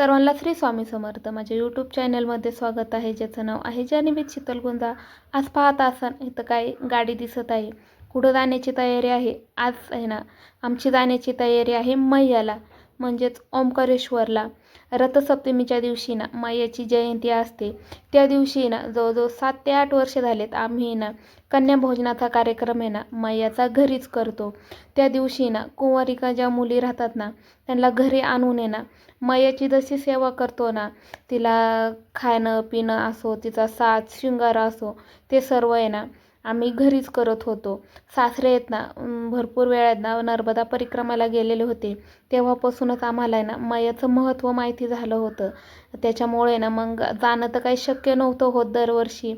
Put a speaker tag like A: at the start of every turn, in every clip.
A: सर्वांना श्री स्वामी समर्थ. माझ्या यूट्यूब चॅनलमध्ये स्वागत आहे, ज्याचं नाव आहे जान्हवी शीतलगुंजा. आज पाहत असाल इथं काय गाडी दिसत आहे. कुठं जाण्याची तयारी आहे? आज आहे ना, आमची जाण्याची तयारी आहे मैयाला, म्हणजेच ओंकारेश्वरला. रथसप्तमीच्या दिवशी ना मैयाची जयंती असते. त्या दिवशी ना जवळजवळ 7 ते 8 वर्ष झालेत आम्ही ना कन्या भोजनाचा कार्यक्रम आहे ना मैयाचा घरीच करतो. त्या दिवशी ना कुंवारिका ज्या मुली राहतात ना त्यांना घरी आणून आहे ना मैयाची जशी सेवा करतो ना, तिला खाणं पिणं असो, तिचा साज शृंगार असो, ते सर्व आहे ना आम्ही घरीच करत होतो. सासरे आहेत ना भरपूर वेळा आहेत ना नर्मदा परिक्रमाला गेलेले होते. तेव्हापासूनच आम्हाला आहे ना मैयाचं महत्त्व माहिती झालं होतं. त्याच्यामुळे ना मग जाणं तर काही शक्य नव्हतं होत दरवर्षी.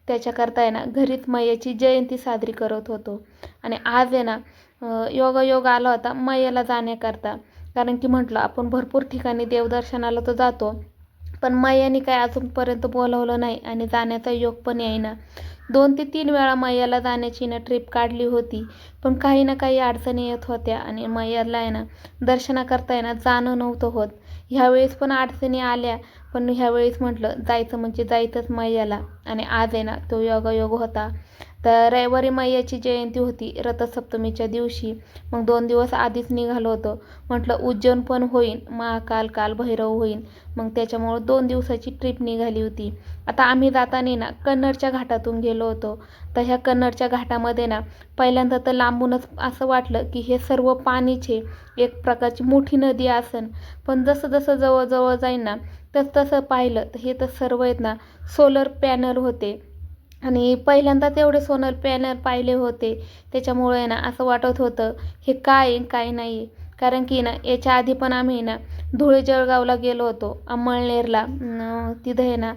A: त्याच्याकरता आहे ना घरीच मैयाची जयंती साजरी करत होतो. आणि आज आहे ना योगायोग आला होता मैयाला जाण्याकरता. कारण की म्हटलं आपण भरपूर ठिकाणी देवदर्शनाला तर जातो, पण मैयाने काय अजूनपर्यंत बोलवलं नाही आणि जाण्याचा योग पण येईना. 2 ते 3 वेळा मैयाला जाण्याची ना ट्रिप काढली होती, पण काही ना काही अडचणी येत होत्या आणि मैयाला आहे ना दर्शनाकरता आहे ना जाणं नव्हतं होत. ह्यावेळेस पण अडचणी आल्या, पण ह्यावेळेस म्हटलं जायचं म्हणजे जायचंच मैयाला. आणि आज आहे ना तो योगायोग होता. तर रविवारी मैयाची जयंती होती रथसप्तमीच्या दिवशी. मग 2 दिवस आधीच निघालो होतो. म्हटलं उज्जैन पण होईन, महाकाल कालभैरव होईन. मग त्याच्यामुळं 2 दिवसाची ट्रिप निघाली होती. आता आम्ही जाताना ना कन्नडच्या घाटातून गेलो होतो. तर ह्या कन्नडच्या घाटामध्ये ना पहिल्यांदा तर लांबूनच असं वाटलं की हे सर्व पाणीच आहे, एक प्रकारची मोठी नदी असेल. पण जसं जसं जवळ जाईन ना तसं पाहिलं तर हे तर सर्व आहेत ना सोलर पॅनल होते. आणि पहिल्यांदाच एवढे सोलर पॅनल पाहिले होते. त्याच्यामुळे ना असं वाटत होतं हे काय आहे काय नाही आहे. कारण की ना याच्या आधी पण आम्ही ना धुळे जळगावला गेलो होतो, अंमळनेरला. तिथं आहे ना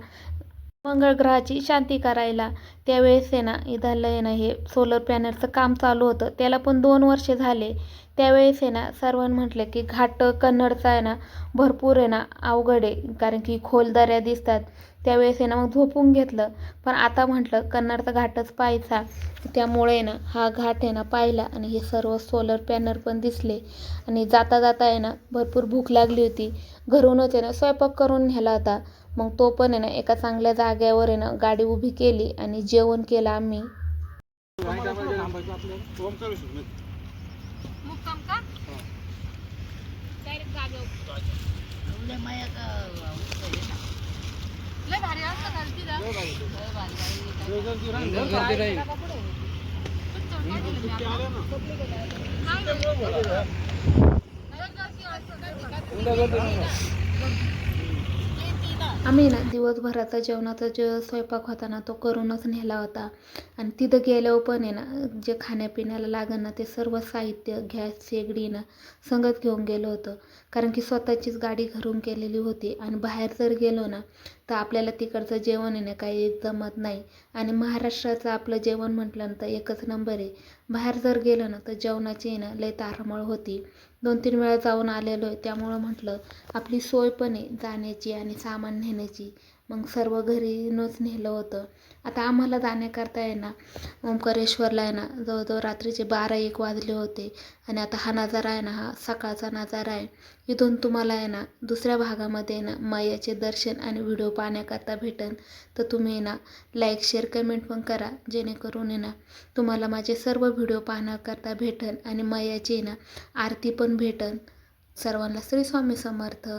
A: मंगळ ग्रहाची शांती करायला. त्यावेळेस आहे ना इथलं आहे ना हे सोलर पॅनलचं काम चालू होतं. त्याला पण 2 वर्षे झाले. त्यावेळेस आहे ना सर्वांनी म्हटलं की घाट कन्नडचा आहे ना भरपूर आहे ना अवघड आहे, कारण की खोल दऱ्या दिसतात. त्यावेळेस आहे ना मग झोपून घेतलं. पण आता म्हटलं कन्नडचा घाटच पाहायचा. त्यामुळे ना हा घाट आहे ना पाहिला आणि हे सर्व सोलर पॅनल पण दिसले. आणि जाता जाता आहे ना भरपूर भूक लागली होती. घरूनच आहे ना स्वयंपाक करून नेला होता. मग तो पण आहे ना एका चांगल्या जागेवर आहे ना गाडी उभी केली आणि जेवण केलं आम्ही. आम्ही ना दिवसभराचा जेवणाचा जे स्वयंपाक होता ना तो करूनच नेला होता. आणि तिथं गेल्यावर पण आहे ना जे खाण्यापिण्याला लागेल ना ते सर्व साहित्य गॅस शेगडी ना संगत घेऊन गेलो होतो. कारण की स्वतःचीच गाडी घरून केलेली होती. आणि बाहेर जर गेलो ना तर आपल्याला तिकडचं जेवण आहे ना काही एक जमत नाही. आणि महाराष्ट्राचं आपलं जेवण म्हटलं तर एकच नंबर आहे. बाहेर जर गेलं ना तर जेवणाची आहे ना लय तारांबळ होती. 2-3 वेळा जाऊन आलेलो आहे. त्यामुळं म्हटलं आपली सोय पण आहे जाण्याची आणि सामान नेण्याची. मग सर्व घरीनच नेलं होतं. आता आम्हाला जाण्याकरता आहे ना ओंकारेश्वरला आहे ना जवळजवळ रात्रीचे 12-1 वाजले होते. आणि आता हा नजारा आहे ना हा सकाळचा नजारा आहे. इथून तुम्हाला आहे ना दुसऱ्या भागामध्ये ना मैयाचे दर्शन आणि व्हिडिओ पाहण्याकरता भेटेल. तर तुम्ही ना लाईक शेअर कमेंट पण करा, जेणेकरून आहे ना तुम्हाला माझे सर्व व्हिडिओ पाहण्याकरता भेटेल आणि मैयाची ना आरती पण भेटेल. सर्वांना श्री स्वामी समर्थ.